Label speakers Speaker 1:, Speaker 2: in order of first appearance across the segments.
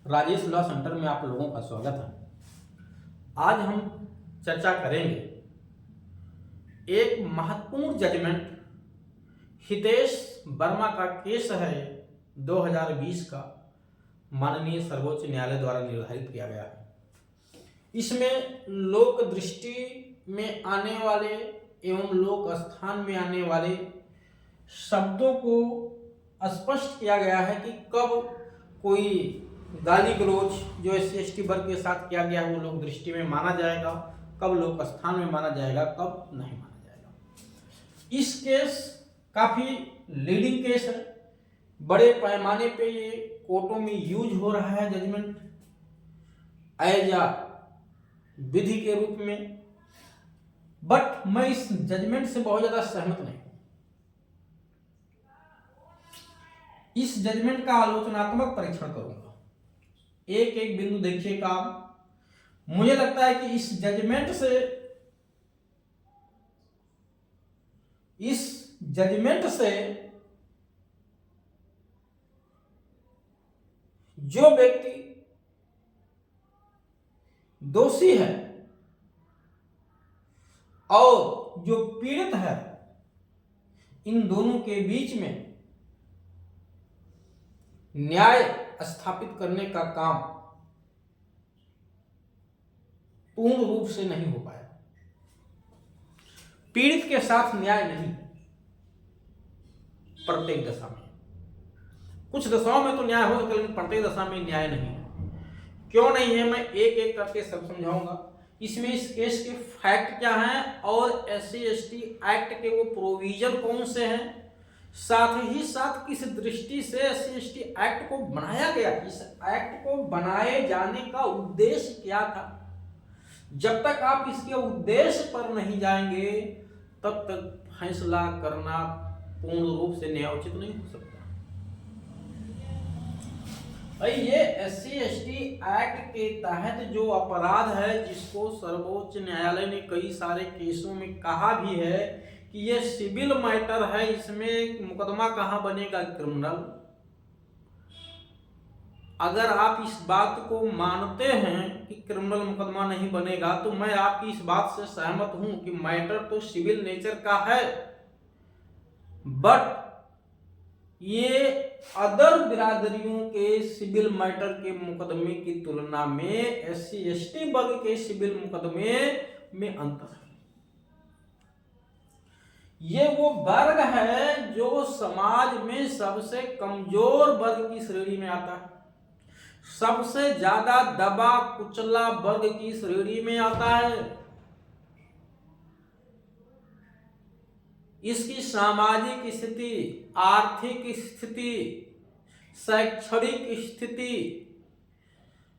Speaker 1: Rajesh law centre में आप लोगों का स्वागत है। आज हम चर्चा करेंगे एक महत्वपूर्ण जजमेंट हितेश वर्मा का केस है 2020 का, माननीय सर्वोच्च न्यायालय द्वारा निर्धारित किया गया है। इसमें लोक दृष्टि में आने वाले एवं लोक स्थान में आने वाले शब्दों को स्पष्ट किया गया है कि कब कोई गाली गलौज जो SC/ST वर्ग के साथ किया गया है वो लोक दृष्टि में माना जाएगा, कब लोक स्थान में माना जाएगा, कब नहीं माना जाएगा। इस केस काफी लीडिंग केस है, बड़े पैमाने पे ये कोर्टों में यूज हो रहा है जजमेंट एज अ विधि के रूप में। बट मैं इस जजमेंट से बहुत ज्यादा सहमत नहीं हूं। इस जजमेंट का आलोचनात्मक परीक्षण करूंगा, एक एक बिंदु देखिएगा। मुझे लगता है कि इस जजमेंट से जो व्यक्ति दोषी है और जो पीड़ित है, इन दोनों के बीच में न्याय स्थापित करने का काम पूर्ण रूप से नहीं हो पाया। पीड़ित के साथ न्याय नहीं प्रत्येक दशा में, कुछ दशाओं में तो न्याय हो सकता है लेकिन प्रत्येक दशा में न्याय नहीं है। क्यों नहीं है मैं एक एक करके सब समझाऊंगा। इसमें इस केस के फैक्ट क्या हैं और SC/ST एक्ट के वो प्रोविजन कौन से हैं, साथ ही साथ किस दृष्टि से SC/ST एक्ट को बनाया गया, इस एक्ट को बनाए जाने का उद्देश्य क्या था। जब तक आप इसके उद्देश्य पर नहीं जाएंगे तब तक फैसला करना पूर्ण रूप से न्यायोचित नहीं हो सकता। भाई ये SC/ST एक्ट के तहत जो अपराध है, जिसको सर्वोच्च न्यायालय ने कई सारे केसों में कहा भी है कि ये सिविल मैटर है, इसमें मुकदमा कहां बनेगा, क्रिमिनल। अगर आप इस बात को मानते हैं कि क्रिमिनल मुकदमा नहीं बनेगा तो मैं आपकी इस बात से सहमत हूं कि मैटर तो सिविल नेचर का है, बट ये अदर बिरादरियों के सिविल मैटर के मुकदमे की तुलना में SC/ST वर्ग के सिविल मुकदमे में अंतर है। ये वो वर्ग है जो समाज में सबसे कमजोर वर्ग की श्रेणी में आता है, सबसे ज्यादा दबा कुचला वर्ग की श्रेणी में आता है। इसकी सामाजिक स्थिति, आर्थिक स्थिति, शैक्षणिक स्थिति,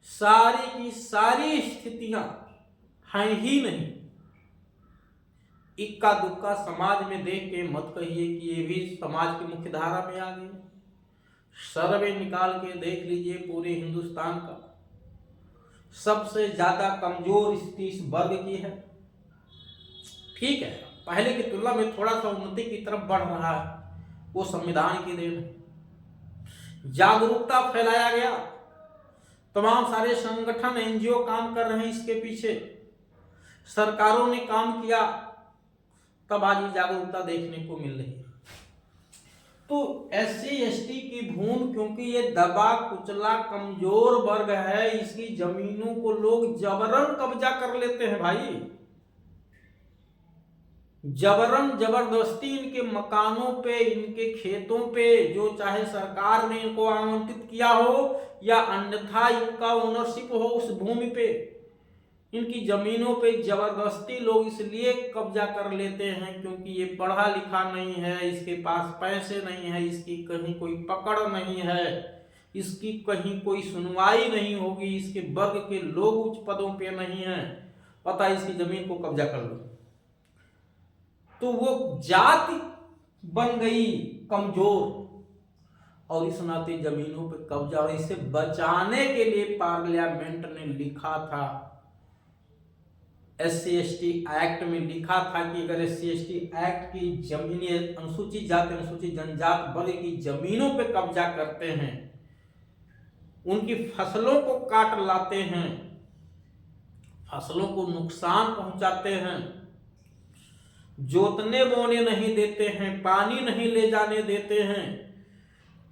Speaker 1: सारी की सारी स्थितियां हैं ही नहीं। इक्का दुक्का समाज में देख के मत कहिए कि ये भी समाज की मुख्य धारा में आ गए। सर्वे निकाल के देख लीजिए पूरे हिंदुस्तान का, सबसे ज्यादा कमजोर स्थिति इस वर्ग की है। ठीक है, पहले की तुलना में थोड़ा सा उन्नति की तरफ बढ़ रहा है, वो संविधान की देन है। जागरूकता फैलाया गया, तमाम सारे संगठन NGO काम कर रहे हैं इसके पीछे, सरकारों ने काम किया, तब आज ये जागरूकता देखने को मिल रही है। तो SC/ST की भूमि, क्योंकि ये दबा कुचला कमजोर वर्ग है, इसकी जमीनों को लोग जबरन कब्जा कर लेते हैं भाई, जबरन जबरदस्ती इनके मकानों पे, इनके खेतों पे, जो चाहे सरकार ने इनको आवंटित किया हो या अन्यथा इनका ओनरशिप हो उस भूमि पे, इनकी जमीनों पे जबरदस्ती लोग इसलिए कब्जा कर लेते हैं क्योंकि ये पढ़ा लिखा नहीं है, इसके पास पैसे नहीं है, इसकी कहीं कोई पकड़ नहीं है, इसकी कहीं कोई सुनवाई नहीं होगी, इसके वर्ग के लोग उच्च पदों पे नहीं है, पता है इसकी जमीन को कब्जा कर लो। तो वो जाति बन गई कमजोर, और इस नाते जमीनों पे कब्जा, और इसे बचाने के लिए पार्लियामेंट ने लिखा था, SC/ST एक्ट में लिखा था कि अगर SC/ST एक्ट की जमीनें अनुसूचित जाति अनुसूचित जनजाति वर्ग की जमीनों पे कब्जा करते हैं, उनकी फसलों को काट लाते हैं, फसलों को नुकसान पहुंचाते हैं, जोतने बोने नहीं देते हैं, पानी नहीं ले जाने देते हैं,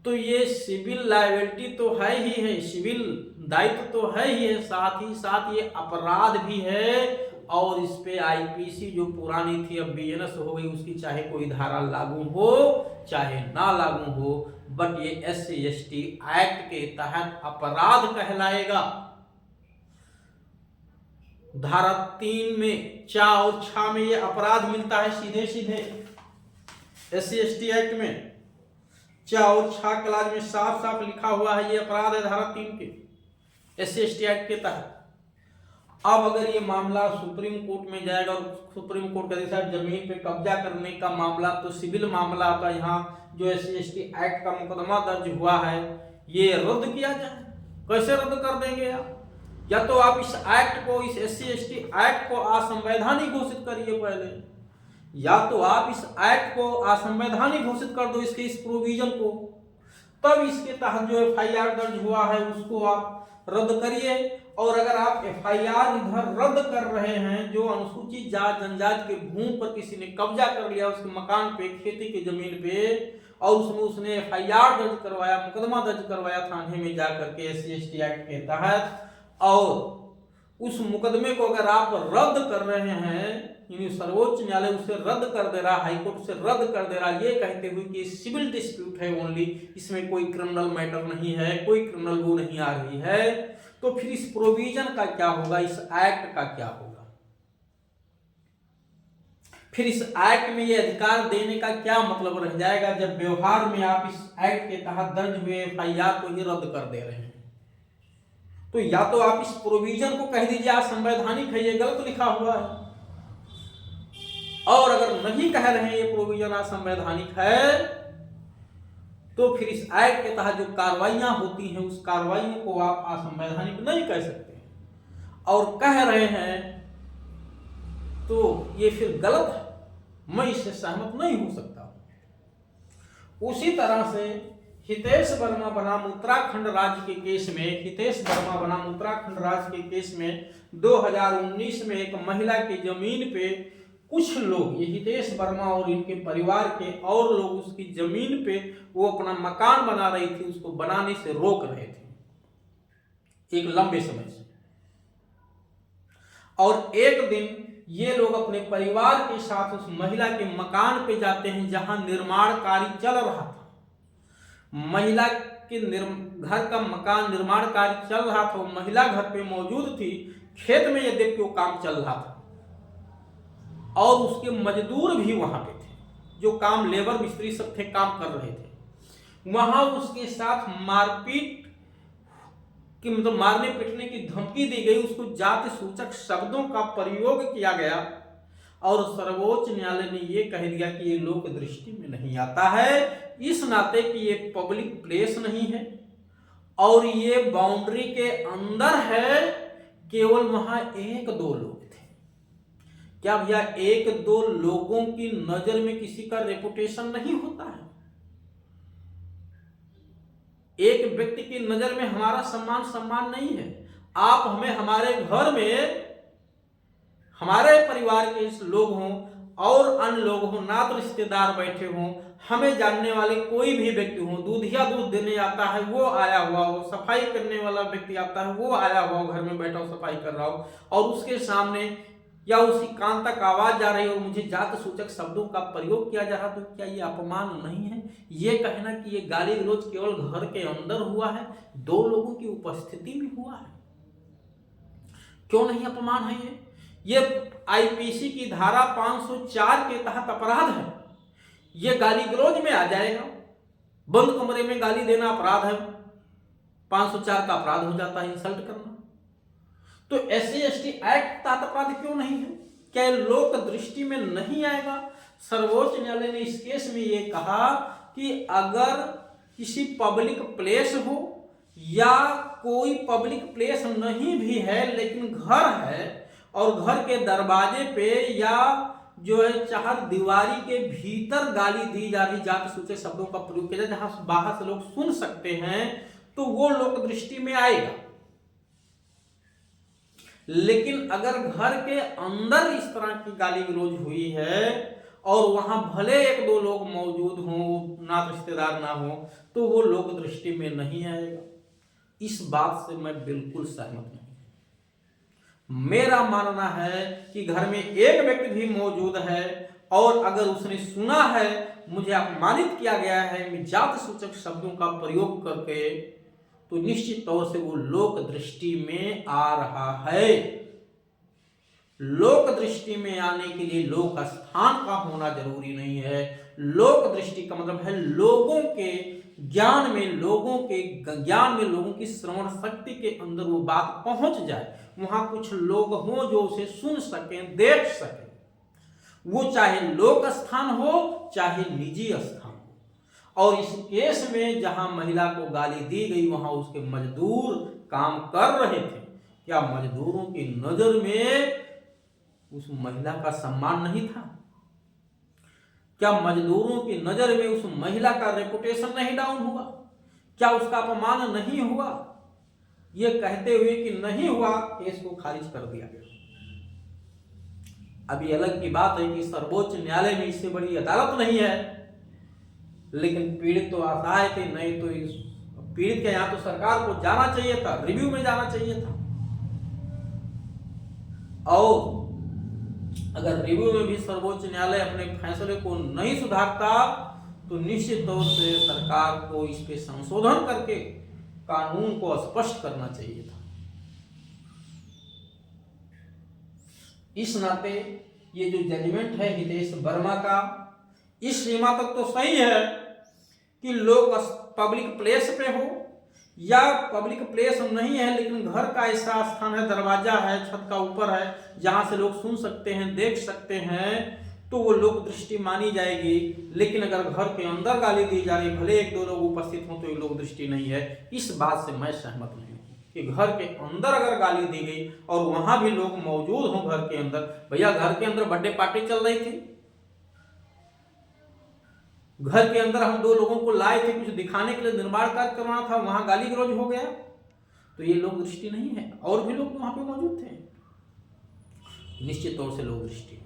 Speaker 1: तो ये सिविल लायबिलिटी तो है ही है, सिविल दायित्व तो है ही है, साथ ही साथ ये अपराध भी है। और इस पे आईपीसी जो पुरानी थी अब बीएनएस हो गई, उसकी चाहे कोई धारा लागू हो चाहे ना लागू हो, बट ये SC/ST एक्ट के तहत अपराध कहलाएगा। धारा 3 में चा और छा में ये अपराध मिलता है सीधे सीधे। SC/ST एक्ट में चा और छा क्लास में साफ साफ लिखा हुआ है, ये अपराध है धारा 3 के SC/ST एक्ट के तहत। अब अगर ये मामला सुप्रीम कोर्ट में जाएगा और सुप्रीम कोर्ट कहते हैं जमीन पे कब्जा करने का मामला तो सिविल मामला आता, यहाँ जो SC/ST एक्ट का मुकदमा दर्ज हुआ है ये रद्द किया जाए। कैसे रद्द कर देंगे आप? या तो आप इस एक्ट को, इस SC/ST एक्ट को असंवैधानिक घोषित करिए पहले, या तो आप इस एक्ट को असंवैधानिक घोषित कर दो, इसके इस प्रोविजन को, तब इसके तहत जो FIR दर्ज हुआ है उसको आप रद्द करिए। और अगर आप FIR इधर रद्द कर रहे हैं, जो अनुसूचित जात जनजाति के भूमि पर किसी ने कब्जा कर लिया, उसके मकान पे, खेती की जमीन पे, और उसने FIR दर्ज करवाया, मुकदमा दर्ज करवाया थाने में जाकर के SC/ST एक्ट के तहत, और उस मुकदमे को अगर आप रद्द कर रहे हैं, यानी सर्वोच्च न्यायालय उसे रद्द कर दे रहा, हाईकोर्ट उसे रद्द कर दे रहा, ये कहते हुए कि सिविल डिस्प्यूट है ओनली, इसमें कोई क्रिमिनल मैटर नहीं है, कोई क्रिमिनल वो नहीं आ रही है, तो फिर इस प्रोविजन का क्या होगा, इस एक्ट का क्या होगा? फिर इस एक्ट में ये अधिकार देने का क्या मतलब रह जाएगा, जब व्यवहार में आप इस एक्ट के तहत दर्ज हुए FIR को ही रद्द कर दे रहे हैं? तो या तो आप इस प्रोविजन को कह दीजिए असंवैधानिक है, ये गलत लिखा हुआ है, और अगर नहीं कह रहे हैं ये प्रोविजन असंवैधानिक है, तो फिर इस एक्ट के तहत जो कार्रवाइयां होती हैं उस कार्रवाइयों को आप असंवैधानिक नहीं कह सकते, और कह रहे हैं तो ये फिर गलत है, मैं इससे सहमत नहीं हो सकता। उसी तरह से हितेश वर्मा बनाम उत्तराखंड राज्य के केस में, हितेश वर्मा बनाम उत्तराखंड राज्य के केस में 2019 में एक महिला की जमीन पे कुछ लोग, ये हितेश वर्मा और इनके परिवार के और लोग उसकी जमीन पे वो अपना मकान बना रही थी, उसको बनाने से रोक रहे थे एक लंबे समय से। और एक दिन ये लोग अपने परिवार के साथ उस महिला के मकान पे जाते हैं जहां निर्माण कार्य चल रहा था। महिला के घर का मकान निर्माण कार्य चल रहा था, महिला घर पे मौजूद थी, खेत में ये देख के वो काम चल रहा था, और उसके मजदूर भी वहां पे थे, जो काम लेबर मिस्त्री सब थे, काम कर रहे थे। वहां उसके साथ मारपीट की, मतलब मारने पीटने की धमकी दी गई, उसको जाति सूचक शब्दों का प्रयोग किया गया, और सर्वोच्च न्यायालय ने यह कह दिया कि ये लोक दृष्टि में नहीं आता है, इस नाते कि ये पब्लिक प्लेस नहीं है और ये बाउंड्री के अंदर है, केवल वहां 1-2 लोग थे। क्या भैया 1-2 लोगों की नजर में किसी का रेपुटेशन नहीं होता है? एक व्यक्ति की नजर में हमारा सम्मान नहीं है। आप हमें हमारे घर में हमारे परिवार के लोग हों और अन्य लोग हों, नात रिश्तेदार बैठे हों, हमें जानने वाले कोई भी व्यक्ति हो, दूधिया दूध देने आता है वो आया हुआ हो, सफाई करने वाला व्यक्ति आता है वो आया हुआ हो, घर में बैठा हो सफाई कर रहा हो, और उसके सामने या उसी कान तक आवाज जा रही हो, मुझे जात सूचक शब्दों का प्रयोग किया जा रहा, तो क्या ये अपमान नहीं है? ये कहना कि ये गाली गलौज केवल घर के अंदर हुआ है, 2 लोगों की उपस्थिति में हुआ है, क्यों नहीं अपमान है? ये आईपीसी की धारा 504 के तहत अपराध है, ये गाली गलौज में आ जाएगा। बंद कमरे में गाली देना अपराध है, 504 का अपराध हो जाता है, इंसल्ट करना। तो SC/ST एक्ट तहत अपराध क्यों नहीं है? क्या लोक दृष्टि में नहीं आएगा? सर्वोच्च न्यायालय ने इस केस में यह कहा कि अगर किसी पब्लिक प्लेस हो या कोई पब्लिक प्लेस नहीं भी है लेकिन घर है और घर के दरवाजे पे या जो है चार दीवारी के भीतर गाली दी जा रही, जाति सूचक शब्दों का प्रयोग किया जाए, जहां बाहर से लोग सुन सकते हैं, तो वो लोक दृष्टि में आएगा। लेकिन अगर घर के अंदर इस तरह की गाली गलौज हुई है और वहां भले एक दो लोग मौजूद हों, ना रिश्तेदार ना हो, तो वो लोक दृष्टि में नहीं आएगा। इस बात से मैं बिल्कुल सहमत नहीं। मेरा मानना है कि घर में एक व्यक्ति भी मौजूद है और अगर उसने सुना है मुझे अपमानित किया गया है, मैं जाति सूचक शब्दों का प्रयोग करके, तो निश्चित तौर से वो लोक दृष्टि में आ रहा है। लोक दृष्टि में आने के लिए लोक स्थान का होना जरूरी नहीं है। लोक दृष्टि का मतलब है लोगों के ज्ञान में, लोगों की श्रवण शक्ति के अंदर वो बात पहुंच जाए, वहां कुछ लोग हों जो उसे सुन सकें, देख सकें। वो चाहे लोक स्थान हो चाहे निजी स्थान हो। और इस केस में जहां महिला को गाली दी गई वहां उसके मजदूर काम कर रहे थे। क्या मजदूरों की नजर में उस महिला का सम्मान नहीं था? क्या मजदूरों की नजर में उस महिला का रेपुटेशन नहीं डाउन हुआ? क्या उसका अपमान नहीं हुआ? ये कहते हुए कि नहीं हुआ, केस को खारिज कर दिया गया। अभी अलग की बात है कि सर्वोच्च न्यायालय में इससे बड़ी अदालत नहीं है, लेकिन पीड़ित तो असहाय थे, नहीं तो इस पीड़ित के यहां तो सरकार को जाना चाहिए था, रिव्यू में जाना चाहिए था। और अगर रिव्यू में भी सर्वोच्च न्यायालय अपने फैसले को नहीं सुधारता तो निश्चित तौर से सरकार को इस पे संशोधन करके कानून को स्पष्ट करना चाहिए था। इस नाते ये जो जजमेंट है हितेश वर्मा का, इस सीमा तक तो सही है कि लोग पब्लिक प्लेस पे हो या पब्लिक प्लेस नहीं है लेकिन घर का ऐसा स्थान है, दरवाजा है, छत का ऊपर है, जहां से लोग सुन सकते हैं, देख सकते हैं, तो वो लोक दृष्टि मानी जाएगी। लेकिन अगर घर के अंदर गाली दी जा रही, भले एक दो लोग उपस्थित हों, तो ये लोक दृष्टि नहीं है। इस बात से मैं सहमत नहीं हूं कि घर के अंदर अगर गाली दी गई और वहां भी लोग मौजूद हों घर के अंदर। भैया घर के अंदर बर्थडे पार्टी चल रही थी, घर के अंदर हम दो लोगों को लाए थे, कुछ दिखाने के लिए निर्माण कार्य करवाना था, वहां गाली गलौज हो गया, तो ये लोक दृष्टि नहीं है। और भी लोग वहां पे मौजूद थे, निश्चित तौर से लोक दृष्टि।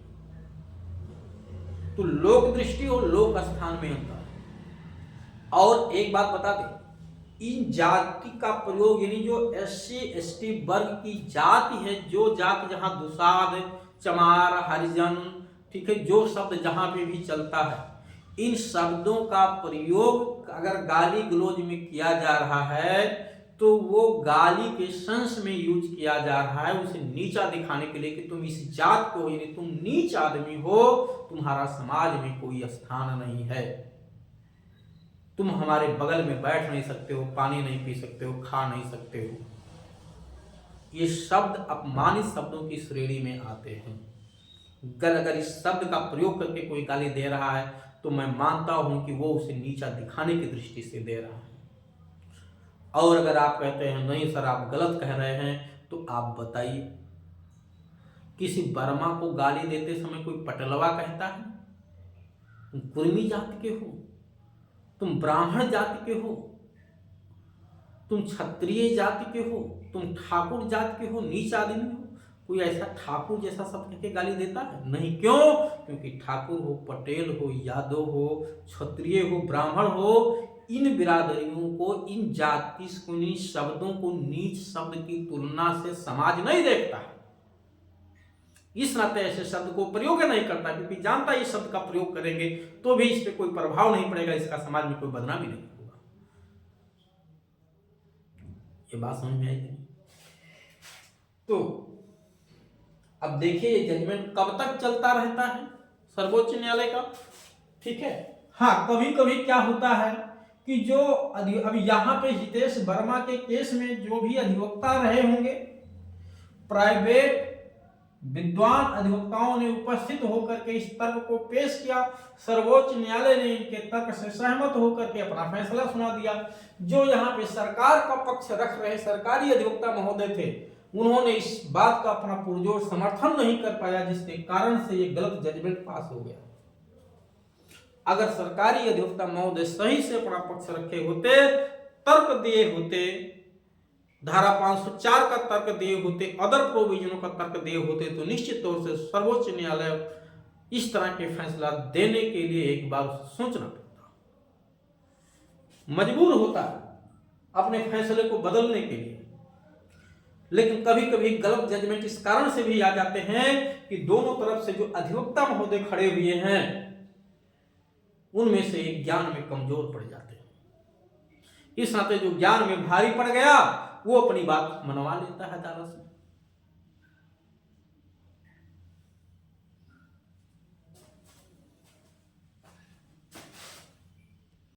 Speaker 1: तो लोक दृष्टि और लोक स्थान में अंतर है। और एक बात बता दें, इन जाति का प्रयोग यानी जो SC ST वर्ग की जाति है, जो जाति जहां दुसाध, चमार, हरिजन, ठीक है, जो शब्द जहां पे भी चलता है, इन शब्दों का प्रयोग अगर गाली गलौज में किया जा रहा है तो वो गाली के सेंस में यूज किया जा रहा है, उसे नीचा दिखाने के लिए कि तुम इस जात को, यानी तुम नीच आदमी हो, तुम्हारा समाज में कोई स्थान नहीं है, तुम हमारे बगल में बैठ नहीं सकते हो, पानी नहीं पी सकते हो, खा नहीं सकते हो। ये शब्द अपमानित शब्दों की श्रेणी में आते हैं। अगर इस शब्द का प्रयोग करके कोई गाली दे रहा है तो मैं मानता हूं कि वो उसे नीचा दिखाने की दृष्टि से दे रहा है। और अगर आप कहते हैं नहीं सर आप गलत कह रहे हैं, तो आप बताइए, किसी वर्मा को गाली देते समय कोई पटलवा कहता है? तुम कुर्मी जाति के हो, तुम ब्राह्मण जाति के हो, तुम क्षत्रिय जाति के हो, तुम ठाकुर जाति के हो, नीच आदमी हो? कोई ऐसा ठाकुर जैसा शब्द के गाली देता है? नहीं। क्यों? क्योंकि ठाकुर हो, पटेल हो, यादव हो, क्षत्रिय हो, ब्राह्मण हो, इन बिरादरियों को, इन जाति को, इन शब्दों को नीच शब्द की तुलना से समाज नहीं देखता है। इस नाते ऐसे शब्द को प्रयोग नहीं करता, क्योंकि जानता है इस शब्द का प्रयोग करेंगे तो भी इस पे कोई प्रभाव नहीं पड़ेगा, इसका समाज में कोई बदनामी नहीं होगा। ये बात समझ में आएगी? तो अब देखिए ये जजमेंट कब तक चलता रहता है सर्वोच्च न्यायालय का, ठीक है। हाँ, कभी कभी क्या होता है कि जो अभी यहाँ पे हितेश वर्मा के केस में जो भी अधिवक्ता रहे होंगे, प्राइवेट विद्वान अधिवक्ताओं ने उपस्थित होकर के इस तर्क को पेश किया, सर्वोच्च न्यायालय ने इनके तर्क से सहमत होकर के अपना फैसला सुना दिया। जो यहाँ पे सरकार का पक्ष रख रहे सरकारी अधिवक्ता महोदय थे, उन्होंने इस बात का अपना पुरजोर समर्थन नहीं कर पाया, जिसके कारण से ये गलत जजमेंट पास हो गया। अगर सरकारी अधिवक्ता महोदय सही से अपना पक्ष रखे होते तर्क दिए होते, धारा 504 का तर्क दिए होते, अदर प्रोविजनों का तर्क दिए होते, तो निश्चित तौर से सर्वोच्च न्यायालय इस तरह के फैसला देने के लिए एक बार उसे सोचना पड़ता, मजबूर होता है अपने फैसले को बदलने के लिए। लेकिन कभी कभी गलत जजमेंट इस कारण से भी आ जाते हैं कि दोनों तरफ से जो अधिवक्ता महोदय खड़े हुए हैं उनमें से ज्ञान में कमजोर पड़ जाते हैं। इस नाते जो ज्ञान में भारी पड़ गया वो अपनी बात मनवा लेता है अदालत से।